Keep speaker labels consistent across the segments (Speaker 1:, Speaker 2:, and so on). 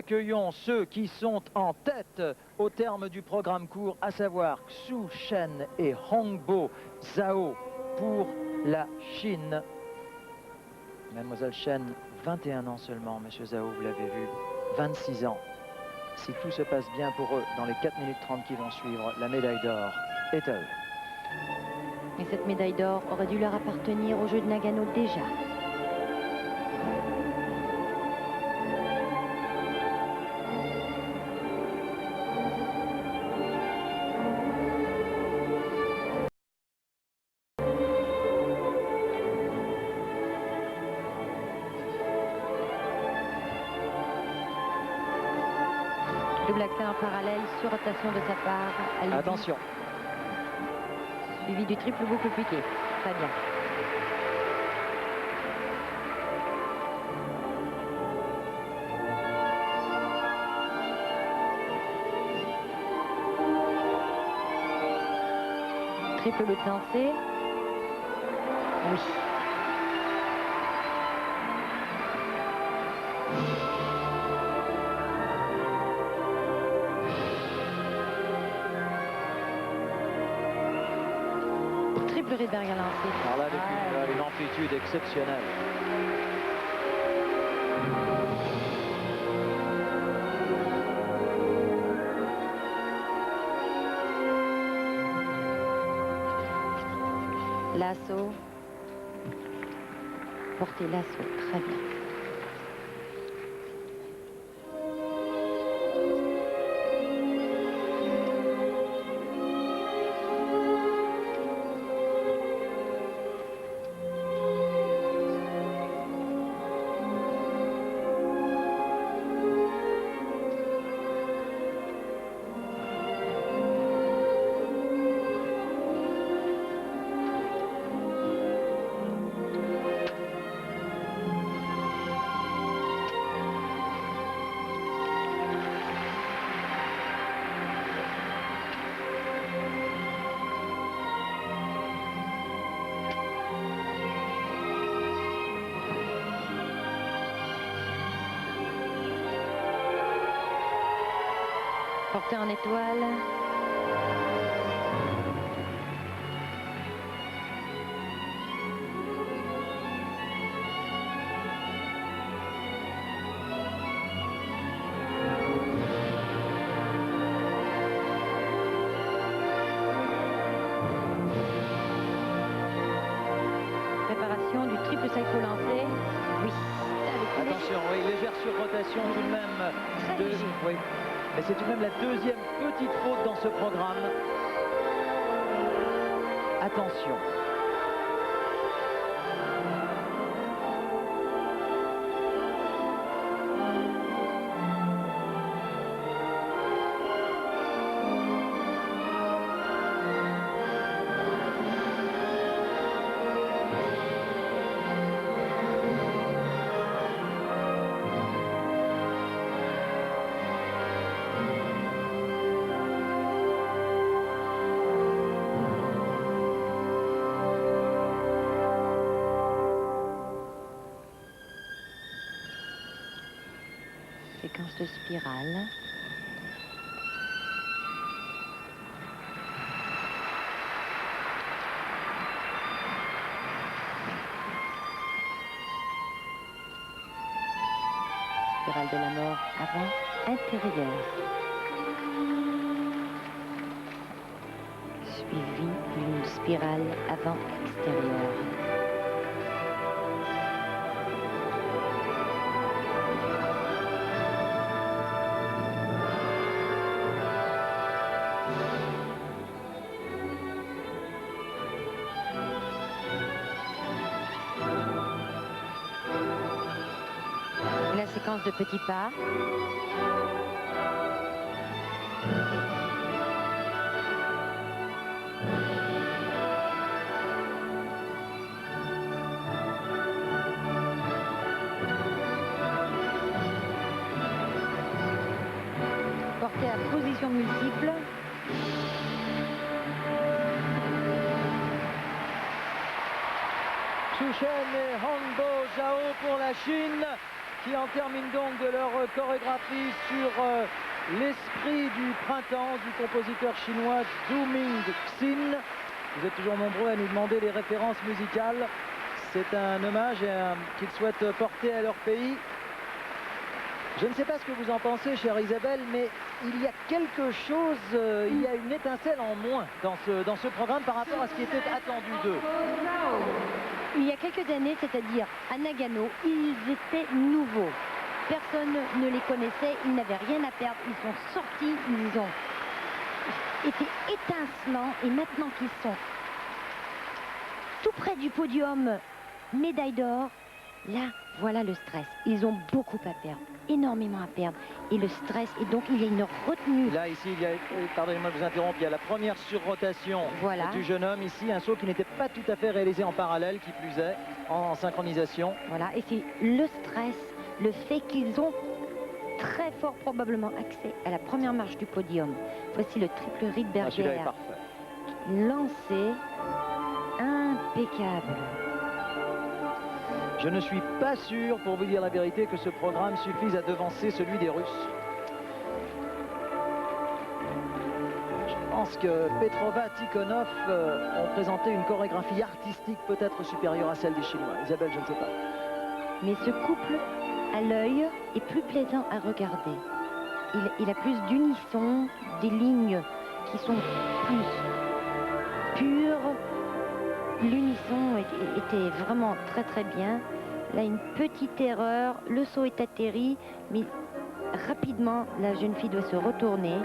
Speaker 1: accueillons ceux qui sont en tête au terme du programme court, à savoir Xu Shen et Hongbo Zhao pour la Chine. Mademoiselle Chen, 21 ans seulement, Monsieur Zhao, vous l'avez vu, 26 ans. Si tout se passe bien pour eux, dans les 4 minutes 30 qui vont suivre, la médaille d'or est à eux.
Speaker 2: Et cette médaille d'or aurait dû leur appartenir aux Jeux de Nagano déjà. Double accès en parallèle sur rotation de sa part.
Speaker 1: Attention.
Speaker 2: Suivi du triple boucle piqué. Très bien. Triple bout lancé. Oui. Triple Rydberg à lancer.
Speaker 1: Alors là, avec une amplitude exceptionnelle.
Speaker 2: Lasso. Porter lasso. Très bien. Porté en étoile. Préparation du triple salto lancé. Oui.
Speaker 1: Attention, oui, légère surrotation tout de même. Oui. Mais c'est tout de même la deuxième petite faute dans ce programme. Attention.
Speaker 2: Séquence de spirale. Spirale de la mort avant intérieure. Suivi d'une spirale avant extérieure. Séquence de petits pas. Porté à position multiple.
Speaker 1: Xu Shen et Hongbo Zhao pour la Chine, qui en terminent donc de leur chorégraphie sur l'esprit du printemps du compositeur chinois Du Mingxin. Vous êtes toujours nombreux à nous demander les références musicales. C'est un hommage qu'ils souhaitent porter à leur pays. Je ne sais pas ce que vous en pensez, chère Isabelle, mais il y a quelque chose, il y a une étincelle en moins dans ce programme par rapport à ce qui était attendu d'eux.
Speaker 2: Il y a quelques années, c'est-à-dire à Nagano, ils étaient nouveaux. Personne ne les connaissait, ils n'avaient rien à perdre. Ils sont sortis, ils ont été étincelants. Et maintenant qu'ils sont tout près du podium, médaille d'or, là, voilà le stress. Ils ont beaucoup à perdre, énormément à perdre. Et le stress, et donc il y a une retenue.
Speaker 1: Là, ici, il y a, pardonnez-moi de vous interrompre, il y a la première surrotation du jeune homme. Ici, un saut qui n'était pas tout à fait réalisé en parallèle, qui plus est, en synchronisation.
Speaker 2: Voilà, et c'est le stress, le fait qu'ils ont très fort probablement accès à la première marche du podium. Voici le triple Rydberger.
Speaker 1: Celui-là est parfait.
Speaker 2: Lancé, impeccable.
Speaker 1: Je ne suis pas sûr, pour vous dire la vérité, que ce programme suffise à devancer celui des Russes. Je pense que Petrova, Tikhonov ont présenté une chorégraphie artistique peut-être supérieure à celle des Chinois. Isabelle, je ne sais pas.
Speaker 2: Mais ce couple, à l'œil, est plus plaisant à regarder. Il a plus d'unisson, des lignes qui sont plus pures. L'unisson était vraiment très très bien. Là, une petite erreur, le saut est atterri, mais rapidement, la jeune fille doit se retourner.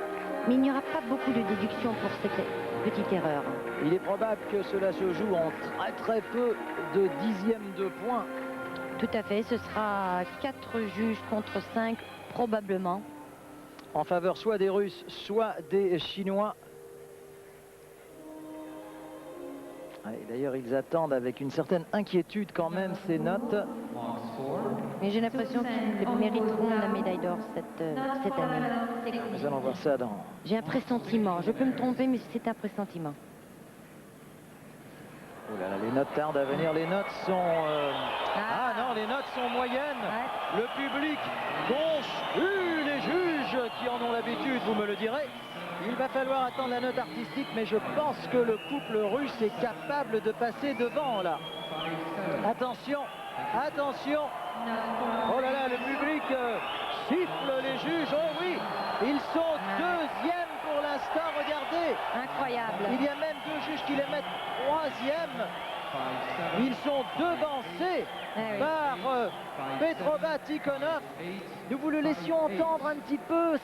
Speaker 2: Mais il n'y aura pas beaucoup de déduction pour cette petite erreur.
Speaker 1: Il est probable que cela se joue en très très peu de dixièmes de points.
Speaker 2: Tout à fait, ce sera 4 juges contre 5, probablement.
Speaker 1: En faveur soit des Russes, soit des Chinois. D'ailleurs, ils attendent avec une certaine inquiétude quand même ces notes.
Speaker 2: Mais j'ai l'impression qu'ils mériteront la médaille d'or cette année.
Speaker 1: Nous allons voir ça dans...
Speaker 2: J'ai un pressentiment. Je peux me tromper, mais c'est un pressentiment.
Speaker 1: Oh là là, les notes tardent à venir. Les notes sont... Ah non, les notes sont moyennes. Ouais. Le public gonfle. Les juges qui en ont l'habitude, vous me le direz. Il va falloir attendre la note artistique, mais je pense que le couple russe est capable de passer devant, là. Attention, attention. Oh là là, le public siffle les juges. Oh oui, ils sont deuxièmes pour l'instant, regardez.
Speaker 2: Incroyable.
Speaker 1: Il y a même 2 juges qui les mettent troisième. Ils sont devancés par Petrova, Tikhonov. Nous vous le laissions entendre un petit peu.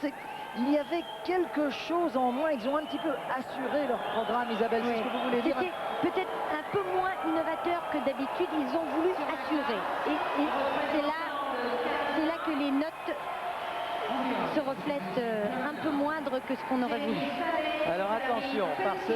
Speaker 1: Il y avait quelque chose en moins. Ils ont un petit peu assuré leur programme, Isabelle. C'est ce que vous voulez dire?
Speaker 2: Peut-être un peu moins innovateur que d'habitude. Ils ont voulu assurer. Et c'est là que les notes se reflètent un peu moindres que ce qu'on aurait voulu.
Speaker 1: Alors attention, parce que